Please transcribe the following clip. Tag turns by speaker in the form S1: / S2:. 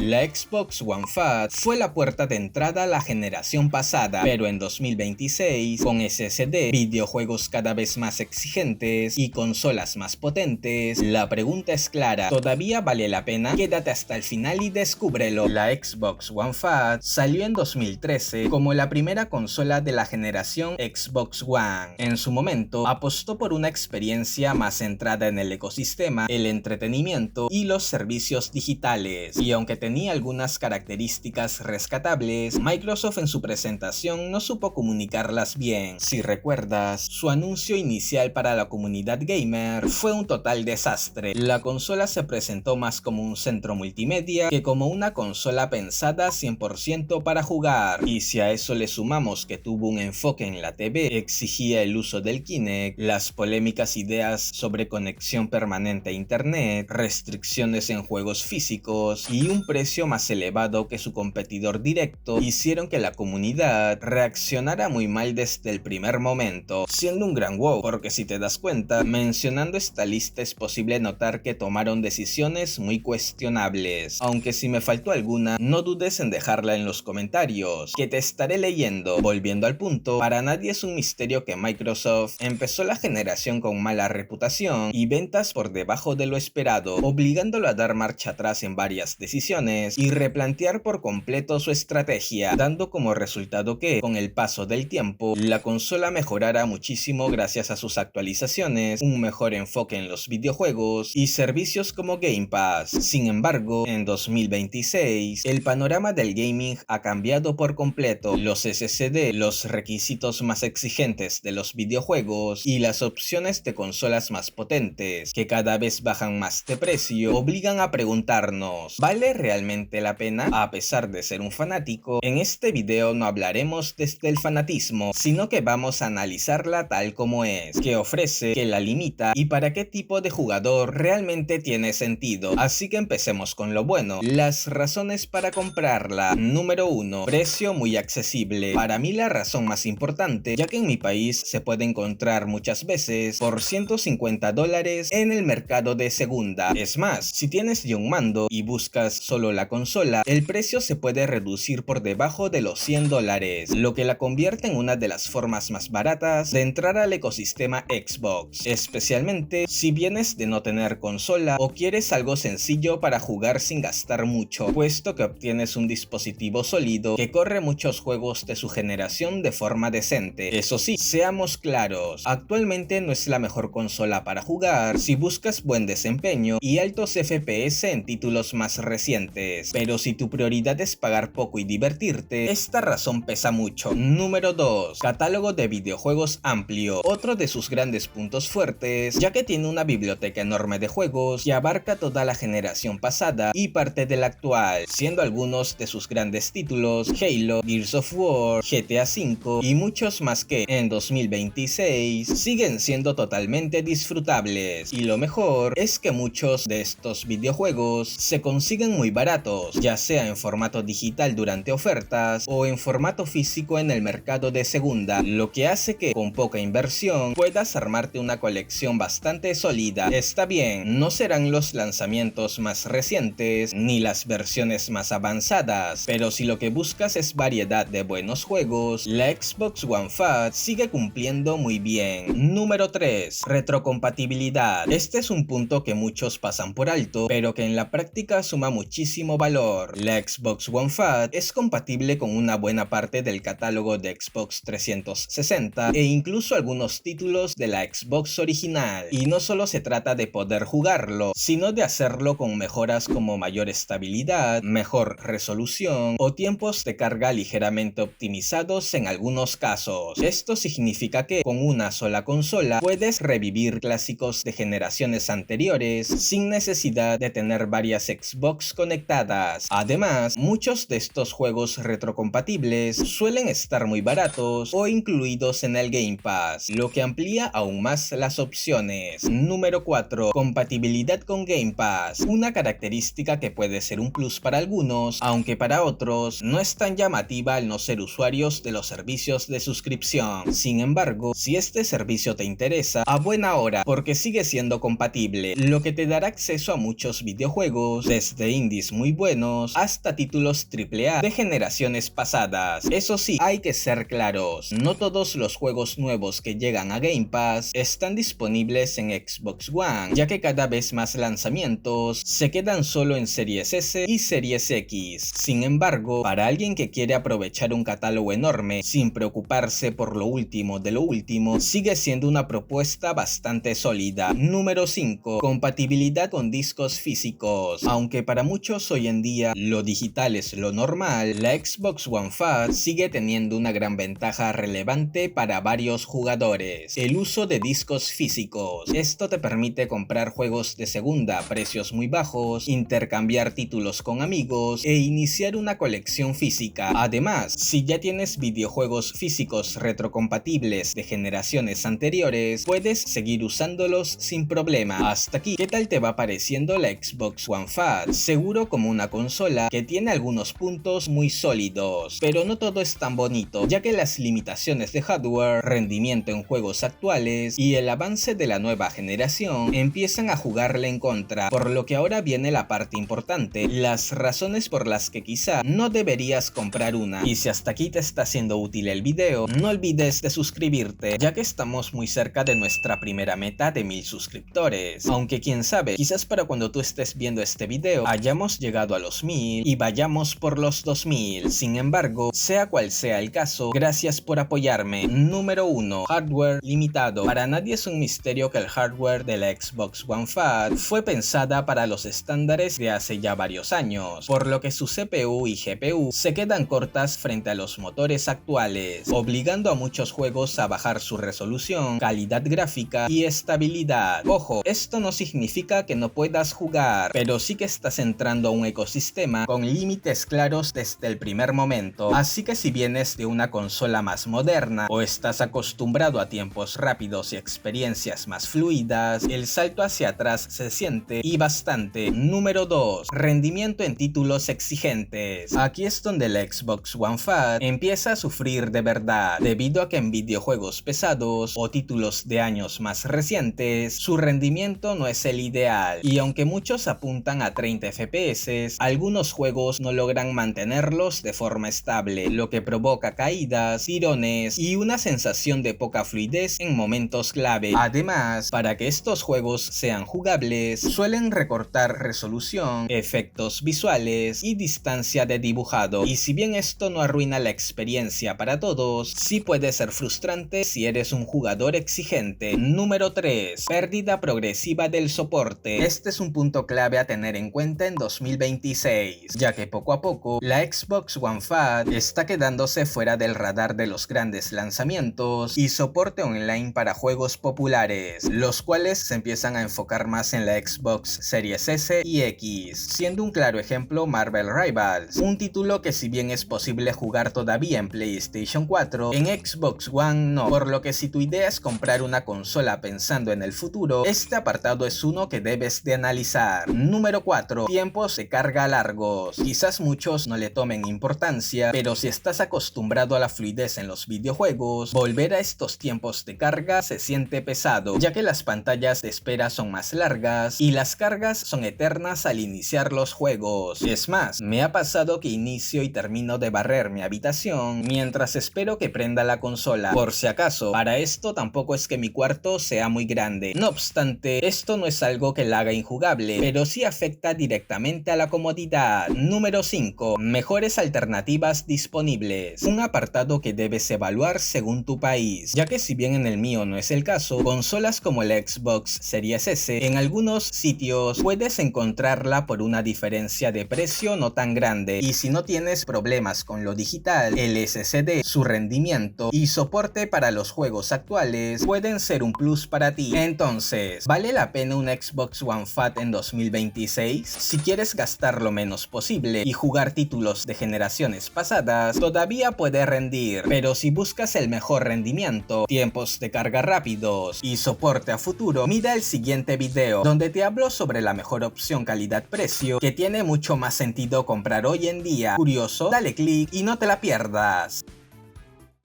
S1: La Xbox One Fat fue la puerta de entrada a la generación pasada, pero en 2026, con SSD, videojuegos cada vez más exigentes y consolas más potentes, la pregunta es clara: ¿todavía vale la pena? Quédate hasta el final y descúbrelo. La Xbox One Fat salió en 2013 como la primera consola de la generación Xbox One. En su momento, apostó por una experiencia más centrada en el ecosistema, el entretenimiento y los servicios digitales, y aunque tenía algunas características rescatables, Microsoft en su presentación no supo comunicarlas bien. Si recuerdas, su anuncio inicial para la comunidad gamer fue un total desastre. La consola se presentó más como un centro multimedia que como una consola pensada 100% para jugar, y si a eso le sumamos que tuvo un enfoque en la TV, exigía el uso del Kinect, las polémicas ideas sobre conexión permanente a internet, restricciones en juegos físicos y un precio más elevado que su competidor directo, hicieron que la comunidad reaccionara muy mal desde el primer momento, siendo un gran wow, porque si te das cuenta, mencionando esta lista es posible notar que tomaron decisiones muy cuestionables. Aunque si me faltó alguna, no dudes en dejarla en los comentarios, que te estaré leyendo. Volviendo al punto, para nadie es un misterio que Microsoft empezó la generación con mala reputación y ventas por debajo de lo esperado, obligándolo a dar marcha atrás en varias decisiones y replantear por completo su estrategia, dando como resultado que, con el paso del tiempo, la consola mejorara muchísimo gracias a sus actualizaciones, un mejor enfoque en los videojuegos y servicios como Game Pass. Sin embargo, en 2026, el panorama del gaming ha cambiado por completo. Los SSD, los requisitos más exigentes de los videojuegos y las opciones de consolas más potentes, que cada vez bajan más de precio, obligan a preguntarnos: ¿vale realmente la pena? A pesar de ser un fanático, en este video no hablaremos desde el fanatismo, sino que vamos a analizarla tal como es, qué ofrece, qué la limita y para qué tipo de jugador realmente tiene sentido. Así que empecemos con lo bueno, las razones para comprarla. Número 1. Precio muy accesible. Para mí la razón más importante, ya que en mi país se puede encontrar muchas veces por $150 en el mercado de segunda. Es más, si tienes ya un mando y buscas solo la consola, el precio se puede reducir por debajo de los $100, lo que la convierte en una de las formas más baratas de entrar al ecosistema Xbox, especialmente si vienes de no tener consola o quieres algo sencillo para jugar sin gastar mucho, puesto que obtienes un dispositivo sólido que corre muchos juegos de su generación de forma decente. Eso sí, seamos claros, actualmente no es la mejor consola para jugar si buscas buen desempeño y altos FPS en títulos más recientes, pero si tu prioridad es pagar poco y divertirte, esta razón pesa mucho. Número 2. Catálogo de videojuegos amplio. Otro de sus grandes puntos fuertes, ya que tiene una biblioteca enorme de juegos que abarca toda la generación pasada y parte de la actual, siendo algunos de sus grandes títulos Halo, Gears of War, GTA V y muchos más que en 2026 siguen siendo totalmente disfrutables. Y lo mejor es que muchos de estos videojuegos se consiguen muy baratos, ya sea en formato digital durante ofertas o en formato físico en el mercado de segunda, lo que hace que con poca inversión puedas armarte una colección bastante sólida. Está bien, no serán los lanzamientos más recientes ni las versiones más avanzadas, pero si lo que buscas es variedad de buenos juegos, la Xbox One Fat sigue cumpliendo muy bien. Número 3. Retrocompatibilidad. Este es un punto que muchos pasan por alto, pero que en la práctica suma muchísimo valor. La Xbox One Fat es compatible con una buena parte del catálogo de Xbox 360 e incluso algunos títulos de la Xbox original. Y no solo se trata de poder jugarlo, sino de hacerlo con mejoras como mayor estabilidad, mejor resolución o tiempos de carga ligeramente optimizados en algunos casos. Esto significa que con una sola consola puedes revivir clásicos de generaciones anteriores sin necesidad de tener varias Xbox conectadas. Además, muchos de estos juegos retrocompatibles suelen estar muy baratos o incluidos en el Game Pass, lo que amplía aún más las opciones. Número 4. Compatibilidad con Game Pass. Una característica que puede ser un plus para algunos, aunque para otros no es tan llamativa al no ser usuarios de los servicios de suscripción. Sin embargo, si este servicio te interesa, a buena hora, porque sigue siendo compatible, lo que te dará acceso a muchos videojuegos, desde indies muy buenos hasta títulos AAA de generaciones pasadas. Eso sí, hay que ser claros, no todos los juegos nuevos que llegan a Game Pass están disponibles en Xbox One, ya que cada vez más lanzamientos se quedan solo en Series S y Series X. Sin embargo, para alguien que quiere aprovechar un catálogo enorme sin preocuparse por lo último de lo último, sigue siendo una propuesta bastante sólida. Número 5. Compatibilidad con discos físicos. Aunque para muchos hoy en día lo digital es lo normal, la Xbox One Fat sigue teniendo una gran ventaja relevante para varios jugadores: el uso de discos físicos. Esto te permite comprar juegos de segunda a precios muy bajos, intercambiar títulos con amigos e iniciar una colección física. Además, si ya tienes videojuegos físicos retrocompatibles de generaciones anteriores, puedes seguir usándolos sin problema. Hasta aquí, ¿qué tal te va pareciendo la Xbox One Fat? Seguro como una consola que tiene algunos puntos muy sólidos, pero no todo es tan bonito, ya que las limitaciones de hardware, rendimiento en juegos actuales y el avance de la nueva generación empiezan a jugarle en contra, por lo que ahora viene la parte importante, las razones por las que quizá no deberías comprar una. Y si hasta aquí te está siendo útil el video, no olvides de suscribirte, ya que estamos muy cerca de nuestra primera meta de 1000 suscriptores, aunque quién sabe, quizás para cuando tú estés viendo este video hayamos llegado a los 1000 y vayamos por los 2000. Sin embargo, sea cual sea el caso, gracias por apoyarme. Número 1. Hardware limitado. Para nadie es un misterio que el hardware de la Xbox One Fat fue pensada para los estándares de hace ya varios años, por lo que su CPU y GPU se quedan cortas frente a los motores actuales, obligando a muchos juegos a bajar su resolución, calidad gráfica y estabilidad. Ojo, esto no significa que no puedas jugar, pero sí que estás entrando a un ecosistema con límites claros desde el primer momento. Así que si vienes de una consola más moderna o estás acostumbrado a tiempos rápidos y experiencias más fluidas, el salto hacia atrás se siente y bastante. Número 2. Rendimiento en títulos exigentes. Aquí es donde la Xbox One Fat empieza a sufrir de verdad, debido a que en videojuegos pesados o títulos de años más recientes, su rendimiento no es el ideal, y aunque muchos apuntan a 30 FPS, algunos juegos no logran mantenerlos de forma estable, lo que provoca caídas, tirones y una sensación de poca fluidez en momentos clave. Además, para que estos juegos sean jugables, suelen recortar resolución, efectos visuales y distancia de dibujado, y si bien esto no arruina la experiencia para todos, sí puede ser frustrante si eres un jugador exigente. Número 3. Pérdida progresiva del soporte. Este es un punto clave a tener en cuenta en 2026, ya que poco a poco la Xbox One Fat está quedándose fuera del radar de los grandes lanzamientos y soporte online para juegos populares, los cuales se empiezan a enfocar más en la Xbox Series S y X, siendo un claro ejemplo Marvel Rivals, un título que si bien es posible jugar todavía en PlayStation 4, en Xbox One no, por lo que si tu idea es comprar una consola pensando en el futuro, este apartado es uno que debes de analizar. Número 4. Tiempos de carga largos. Quizás muchos no le tomen importancia, pero si estás acostumbrado a la fluidez en los videojuegos, volver a estos tiempos de carga se siente pesado, ya que las pantallas de espera son más largas y las cargas son eternas al iniciar los juegos. Es más, me ha pasado que inicio y termino de barrer mi habitación mientras espero que prenda la consola. Por si acaso, para esto tampoco es que mi cuarto sea muy grande. No obstante, esto no es algo que la haga injugable, pero sí afecta directamente a la comodidad. Número 5. Mejores alternativas disponibles. Un apartado que debes evaluar según tu país, ya que si bien en el mío no es el caso, consolas como la Xbox Series S en algunos sitios puedes encontrarla por una diferencia de precio no tan grande, y si no tienes problemas con lo digital, el SSD, su rendimiento y soporte para los juegos actuales pueden ser un plus para ti. Entonces, ¿vale la pena una Xbox One Fat en 2026? Si quieres gastar lo menos posible y jugar títulos de generaciones pasadas, todavía puede rendir, pero si buscas el mejor rendimiento, tiempos de carga rápidos y soporte a futuro, mira el siguiente video, donde te hablo sobre la mejor opción calidad-precio que tiene mucho más sentido comprar hoy en día. Curioso, dale click y no te la pierdas.